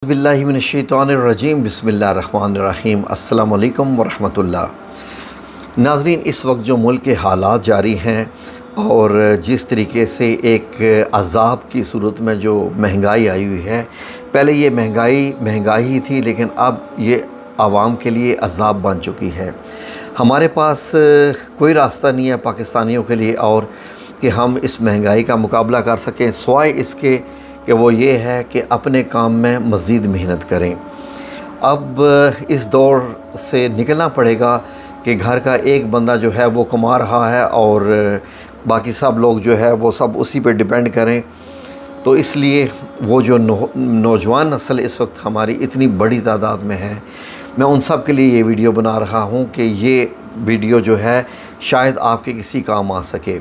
बिल्लाहि मिनश्शैतानिर्रजीम बिस्मिल्लाहिर्रहमानिर्रहीम अस्सलामु अलैकुम वरहमतुल्लाह। नाज़रीन, इस वक्त जो मुल्क के हालात जारी हैं और जिस तरीके से एक अज़ाब की सूरत में जो महंगाई आई हुई है, पहले ये महंगाई ही थी, लेकिन अब ये आवाम के लिए अज़ाब बन चुकी है। हमारे पास कोई रास्ता नहीं है पाकिस्तानियों के लिए और कि हम इस महंगाई का मुकाबला कर सकें, सिवाय इसके कि वो ये है कि अपने काम में मज़ीद मेहनत करें। अब इस दौर से निकलना पड़ेगा कि घर का एक बंदा जो है वो कमा रहा है और बाकी सब लोग जो है वो सब उसी पे डिपेंड करें। तो इसलिए वो जो नौजवान नस्ल इस वक्त हमारी इतनी बड़ी तादाद में है, मैं उन सब के लिए ये वीडियो बना रहा हूँ कि ये वीडियो जो है शायद आपके किसी काम आ सके।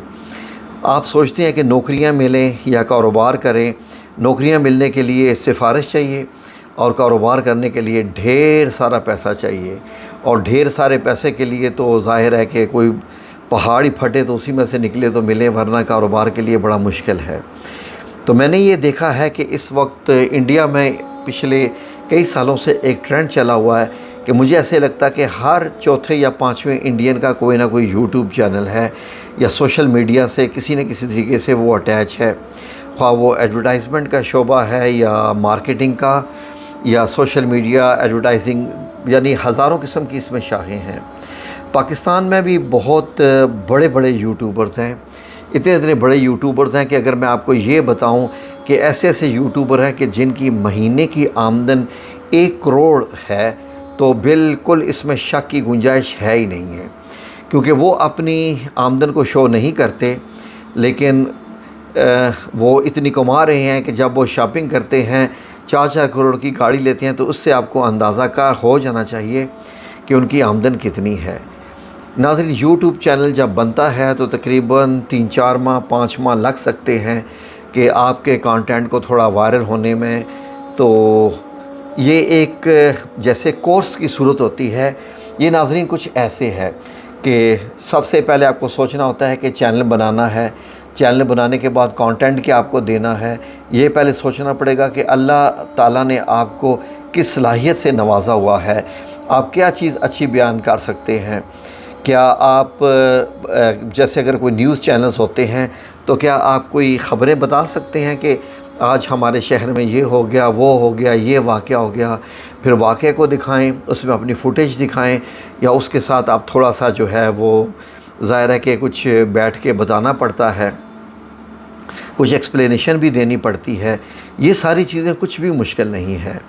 आप सोचते हैं कि नौकरियाँ मिलें या कारोबार करें। नौकरियां मिलने के लिए सिफारिश चाहिए और कारोबार करने के लिए ढेर सारा पैसा चाहिए, और ढेर सारे पैसे के लिए तो ज़ाहिर है कि कोई पहाड़ ही फटे तो उसी में से निकले तो मिले, वरना कारोबार के लिए बड़ा मुश्किल है। तो मैंने ये देखा है कि इस वक्त इंडिया में पिछले कई सालों से एक ट्रेंड चला हुआ है कि मुझे ऐसे लगता है कि हर चौथे या पाँचवें इंडियन का कोई ना कोई यूट्यूब चैनल है या सोशल मीडिया से किसी न किसी तरीके से वो अटैच है, ख्वाह वो एडवर्टाइजमेंट का शोबा है या मार्केटिंग का या सोशल मीडिया एडवर्टाइजिंग, यानी हज़ारों किस्म की इसमें शाखें हैं। पाकिस्तान में भी बहुत बड़े बड़े यूट्यूबर्स हैं, इतने बड़े यूट्यूबर्स हैं कि अगर मैं आपको ये बताऊं कि ऐसे यूट्यूबर हैं कि जिनकी महीने की आमदन 1 करोड़ है, तो बिल्कुल इसमें शक की गुंजाइश है ही नहीं है, क्योंकि वो अपनी आमदन को शो नहीं करते, लेकिन वो इतनी कमा रहे हैं कि जब वो शॉपिंग करते हैं 4-4 करोड़ की गाड़ी लेते हैं, तो उससे आपको अंदाज़ा कार हो जाना चाहिए कि उनकी आमदन कितनी है। नाज़रीन, यूट्यूब चैनल जब बनता है तो तकरीबन 3-4 माह 5 माह लग सकते हैं कि आपके कंटेंट को थोड़ा वायरल होने में। तो ये एक जैसे कोर्स की सूरत होती है। ये नाज़रीन कुछ ऐसे है कि सबसे पहले आपको सोचना होता है कि चैनल बनाना है। चैनल बनाने के बाद कंटेंट क्या आपको देना है, ये पहले सोचना पड़ेगा कि अल्लाह ताला ने आपको किस सलाहियत से नवाजा हुआ है, आप क्या चीज़ अच्छी बयान कर सकते हैं। क्या आप जैसे अगर कोई न्यूज़ चैनल्स होते हैं तो क्या आप कोई ख़बरें बता सकते हैं कि आज हमारे शहर में ये हो गया, वो हो गया, ये वाक़या हो गया, फिर वाक़े को दिखाएं, उसमें अपनी फुटेज दिखाएं, या उसके साथ आप थोड़ा सा जो है वो ज़ाहिर है कि कुछ बैठ के बताना पड़ता है, कुछ एक्सप्लेनेशन भी देनी पड़ती है। ये सारी चीज़ें कुछ भी मुश्किल नहीं है।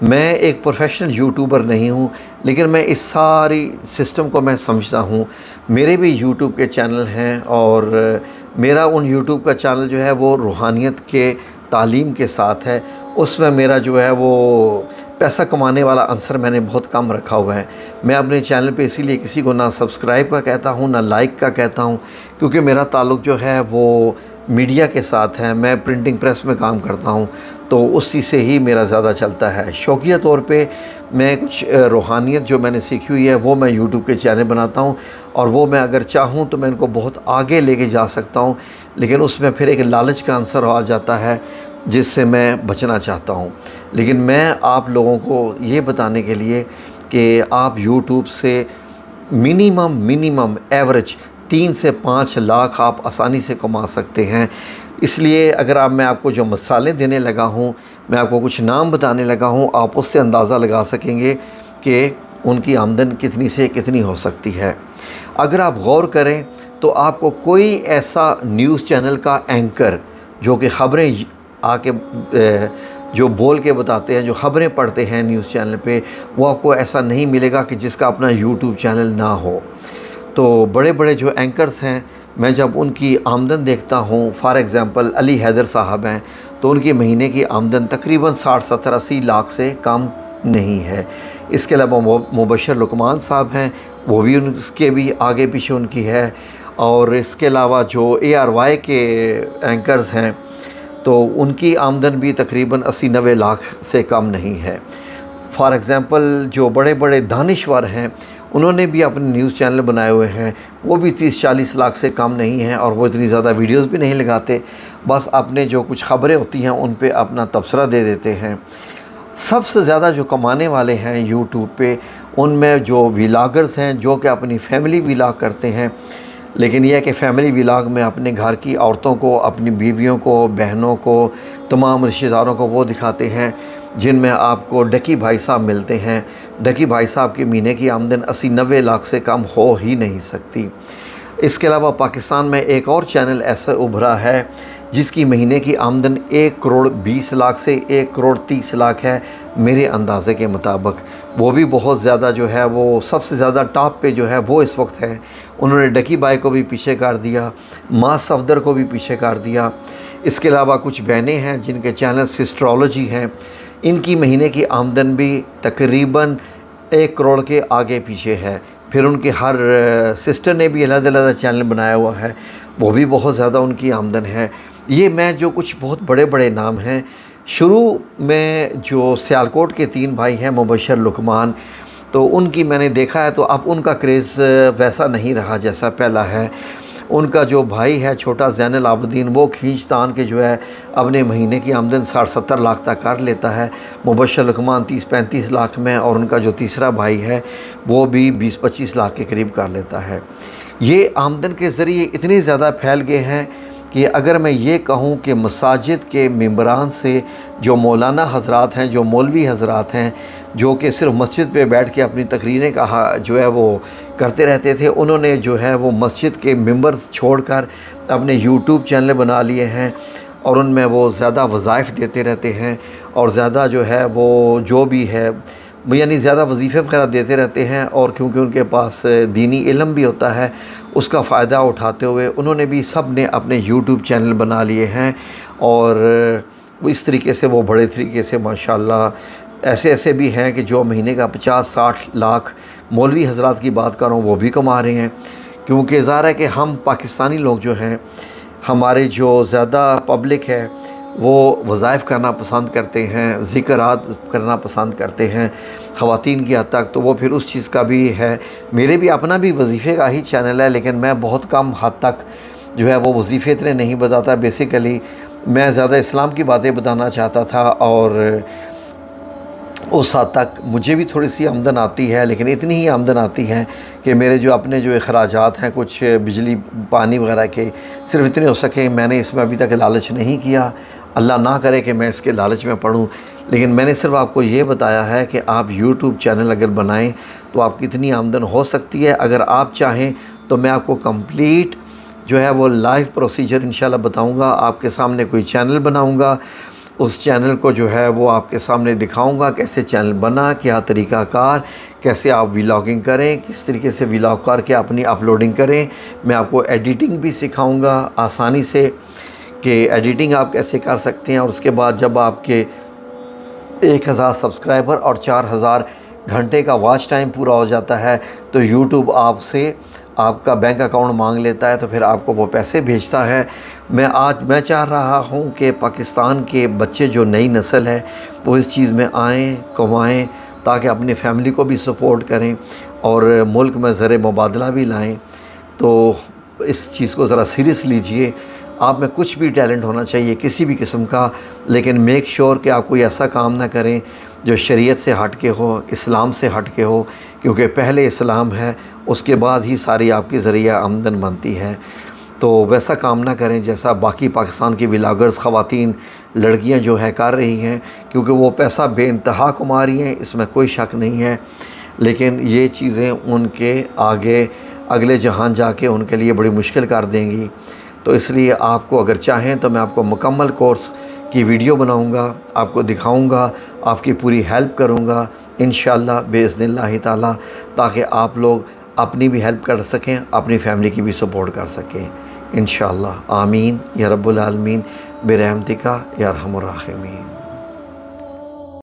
मैं एक प्रोफेशनल यूट्यूबर नहीं हूँ, लेकिन मैं इस सारी सिस्टम को मैं समझता हूँ। मेरे भी यूट्यूब के चैनल हैं और मेरा उन यूट्यूब का चैनल जो है वो रूहानियत के तालीम के साथ है। उसमें मेरा जो है वो पैसा कमाने वाला आंसर मैंने बहुत कम रखा हुआ है। मैं अपने चैनल पे इसीलिए किसी को ना सब्सक्राइब का कहता हूँ ना लाइक का कहता हूँ, क्योंकि मेरा ताल्लुक़ जो है वो मीडिया के साथ है। मैं प्रिंटिंग प्रेस में काम करता हूँ, तो उसी से ही मेरा ज़्यादा चलता है। शौकिया तौर पे मैं कुछ रूहानियत जो मैंने सीखी हुई है वो मैं यूट्यूब के चैनल बनाता हूँ, और वो मैं अगर चाहूँ तो मैं इनको बहुत आगे लेके जा सकता हूँ, लेकिन उसमें फिर एक लालच का आंसर आ जाता है जिससे मैं बचना चाहता हूँ। लेकिन मैं आप लोगों को ये बताने के लिए कि आप यूट्यूब से मिनिमम एवरेज 3 से 5 लाख आप आसानी से कमा सकते हैं। इसलिए अगर मैं आपको जो मिसालें देने लगा हूँ, मैं आपको कुछ नाम बताने लगा हूँ, आप उससे अंदाज़ा लगा सकेंगे कि उनकी आमदन कितनी से कितनी हो सकती है। अगर आप गौर करें तो आपको कोई ऐसा न्यूज़ चैनल का एंकर जो कि ख़बरें आके जो बोल के बताते हैं, जो ख़बरें पढ़ते हैं न्यूज़ चैनल पे, वो आपको ऐसा नहीं मिलेगा कि जिसका अपना यूट्यूब चैनल ना हो। तो बड़े बड़े जो एंकर्स हैं, मैं जब उनकी आमदन देखता हूँ, फॉर एग्ज़ाम्पल अली हैदर साहब हैं, तो उनकी महीने की आमदन तकरीबन 60-70-80 लाख से कम नहीं है। इसके अलावा मुबशर लुकमान साहब हैं, वो भी उसके भी आगे पीछे उनकी है। और इसके अलावा जो ARY के एंकर्स हैं, तो उनकी आमदन भी तकरीबन 80-90 लाख से कम नहीं है। फॉर एग्ज़ाम्पल जो बड़े बड़े दानिश्वर हैं, उन्होंने भी अपने न्यूज़ चैनल बनाए हुए हैं, वो भी 30-40 लाख से कम नहीं हैं, और वो इतनी ज़्यादा वीडियोस भी नहीं लगाते, बस अपने जो कुछ ख़बरें होती हैं उन पे अपना तबसरा दे देते हैं। سب سے زیادہ جو کمانے والے ہیں یوٹیوب پہ ان میں جو ولاگرز ہیں جو کہ اپنی فیملی ولاگ کرتے ہیں، لیکن یہ ہے کہ فیملی ولاگ میں اپنے گھر کی عورتوں کو، اپنی بیویوں کو، بہنوں کو، تمام رشتہ داروں کو وہ دکھاتے ہیں جن میں آپ کو ڈکی بھائی صاحب ملتے ہیں۔ ڈکی بھائی صاحب کی مہینے کی آمدن 80-90 لاکھ سے کم ہو ہی نہیں سکتی۔ اس کے علاوہ پاکستان میں ایک اور چینل ایسا ابھرا ہے جس کی مہینے کی آمدن 1 کروڑ 20 لاکھ سے 1 کروڑ 30 لاکھ ہے میرے اندازے کے مطابق۔ وہ بھی بہت زیادہ جو ہے وہ سب سے زیادہ ٹاپ پہ جو ہے وہ اس وقت ہے۔ انہوں نے ڈکی بھائی کو بھی پیچھے کر دیا، ماں صفدر کو بھی پیچھے کر دیا۔ اس کے علاوہ کچھ بہنیں ہیں جن کے چینل سسٹرولوجی ہیں، ان کی مہینے کی آمدن بھی تقریباً 1 کروڑ کے آگے پیچھے ہے۔ پھر ان کے ہر سسٹر نے بھی علیحدہ چینل بنایا ہوا ہے، وہ بھی بہت زیادہ ان کی آمدن ہے۔ یہ میں جو کچھ بہت بڑے بڑے نام ہیں، شروع میں جو سیالکوٹ کے 3 بھائی ہیں مبشر لقمان، تو ان کی میں نے دیکھا ہے تو اب ان کا کریز ویسا نہیں رہا جیسا پہلا ہے۔ ان کا جو بھائی ہے چھوٹا زین العابدین، وہ کھینچ تان کے جو ہے اپنے مہینے کی آمدن 60-70 لاکھ تک کر لیتا ہے۔ مبشر لقمان 30-35 لاکھ میں، اور ان کا جو تیسرا بھائی ہے وہ بھی 20-25 لاکھ کے قریب کر لیتا ہے۔ یہ آمدن کے ذریعے اتنے زیادہ پھیل گئے ہیں کہ اگر میں یہ کہوں کہ مساجد کے ممبران سے جو مولانا حضرات ہیں، جو مولوی حضرات ہیں، جو کہ صرف مسجد پہ بیٹھ کے اپنی تقریریں جو ہے وہ کرتے رہتے تھے، انہوں نے جو ہے وہ مسجد کے ممبر چھوڑ کر اپنے یوٹیوب چینل بنا لیے ہیں، اور ان میں وہ زیادہ وظائف دیتے رہتے ہیں، اور زیادہ جو ہے وہ جو بھی ہے یعنی زیادہ وظیفے وغیرہ دیتے رہتے ہیں۔ اور کیونکہ ان کے پاس دینی علم بھی ہوتا ہے، اس کا فائدہ اٹھاتے ہوئے انہوں نے بھی سب نے اپنے یوٹیوب چینل بنا لیے ہیں، اور وہ اس طریقے سے وہ بڑے طریقے سے ماشاءاللہ ایسے بھی ہیں کہ جو مہینے کا 50-60 لاکھ مولوی حضرات کی بات کر رہا ہوں وہ بھی کما رہے ہیں۔ کیونکہ ظاہر ہے کہ ہم پاکستانی لوگ جو ہیں، ہمارے جو زیادہ پبلک ہے وہ وظائف کرنا پسند کرتے ہیں، ذکرات کرنا پسند کرتے ہیں، خواتین کی حد تک، تو وہ پھر اس چیز کا بھی ہے۔ میرے بھی اپنا بھی وظیفے کا ہی چینل ہے، لیکن میں بہت کم حد تک جو ہے وہ وظیفے اتنے نہیں بتاتا۔ بیسیکلی میں زیادہ اسلام کی باتیں بتانا چاہتا تھا، اور اس حد تک مجھے بھی تھوڑی سی آمدن آتی ہے، لیکن اتنی ہی آمدن آتی ہے کہ میرے جو اپنے جو اخراجات ہیں کچھ بجلی پانی وغیرہ کے، صرف اتنے ہو سکے۔ میں نے اس میں ابھی تک لالچ نہیں کیا، اللہ نہ کرے کہ میں اس کے لالچ میں پڑوں، لیکن میں نے صرف آپ کو یہ بتایا ہے کہ آپ یوٹیوب چینل اگر بنائیں تو آپ کی اتنی آمدن ہو سکتی ہے۔ اگر آپ چاہیں تو میں آپ کو کمپلیٹ جو ہے وہ لائیو پروسیجر انشاءاللہ بتاؤں گا۔ آپ کے سامنے کوئی چینل بناؤں گا، اس چینل کو جو ہے وہ آپ کے سامنے دکھاؤں گا، کیسے چینل بنا، کیا طریقہ کار، کیسے آپ ولاگنگ کریں، کس طریقے سے ولاگ کر کے اپنی اپلوڈنگ کریں۔ میں آپ کو ایڈیٹنگ بھی سکھاؤں گا آسانی سے کہ ایڈیٹنگ آپ کیسے کر سکتے ہیں، اور اس کے بعد جب آپ کے 1000 سبسکرائبر اور 4000 گھنٹے کا واچ ٹائم پورا ہو جاتا ہے تو یوٹیوب آپ سے آپ کا بینک اکاؤنٹ مانگ لیتا ہے، تو پھر آپ کو وہ پیسے بھیجتا ہے۔ میں چاہ رہا ہوں کہ پاکستان کے بچے جو نئی نسل ہے وہ اس چیز میں آئیں، کمائیں، تاکہ اپنی فیملی کو بھی سپورٹ کریں اور ملک میں زر مبادلہ بھی لائیں۔ تو اس چیز کو ذرا سیریس لیجئے۔ آپ میں کچھ بھی ٹیلنٹ ہونا چاہیے کسی بھی قسم کا، لیکن میک شور کہ آپ کوئی ایسا کام نہ کریں جو شریعت سے ہٹ کے ہو، اسلام سے ہٹ کے ہو، کیونکہ پہلے اسلام ہے، اس کے بعد ہی ساری آپ کی ذریعہ آمدن بنتی ہے۔ تو ویسا کام نہ کریں جیسا باقی پاکستان کی ولاگرز خواتین لڑکیاں جو ہے کر رہی ہیں، کیونکہ وہ پیسہ بے انتہا کما رہی ہیں، اس میں کوئی شک نہیں ہے، لیکن یہ چیزیں ان کے آگے اگلے جہان جا کے ان کے لیے بڑی مشکل کر دیں گی۔ تو اس لیے آپ کو اگر چاہیں تو میں آپ کو مکمل کورس کی ویڈیو بناؤں گا، آپ کو دکھاؤں گا، آپ کی پوری ہیلپ کروں گا انشاءاللہ باذن اللہ تعالی، تاکہ آپ لوگ اپنی بھی ہیلپ کر سکیں، اپنی فیملی کی بھی سپورٹ کر سکیں انشاءاللہ۔ آمین یا رب العالمین برحمتک یا ارحم الراحمین۔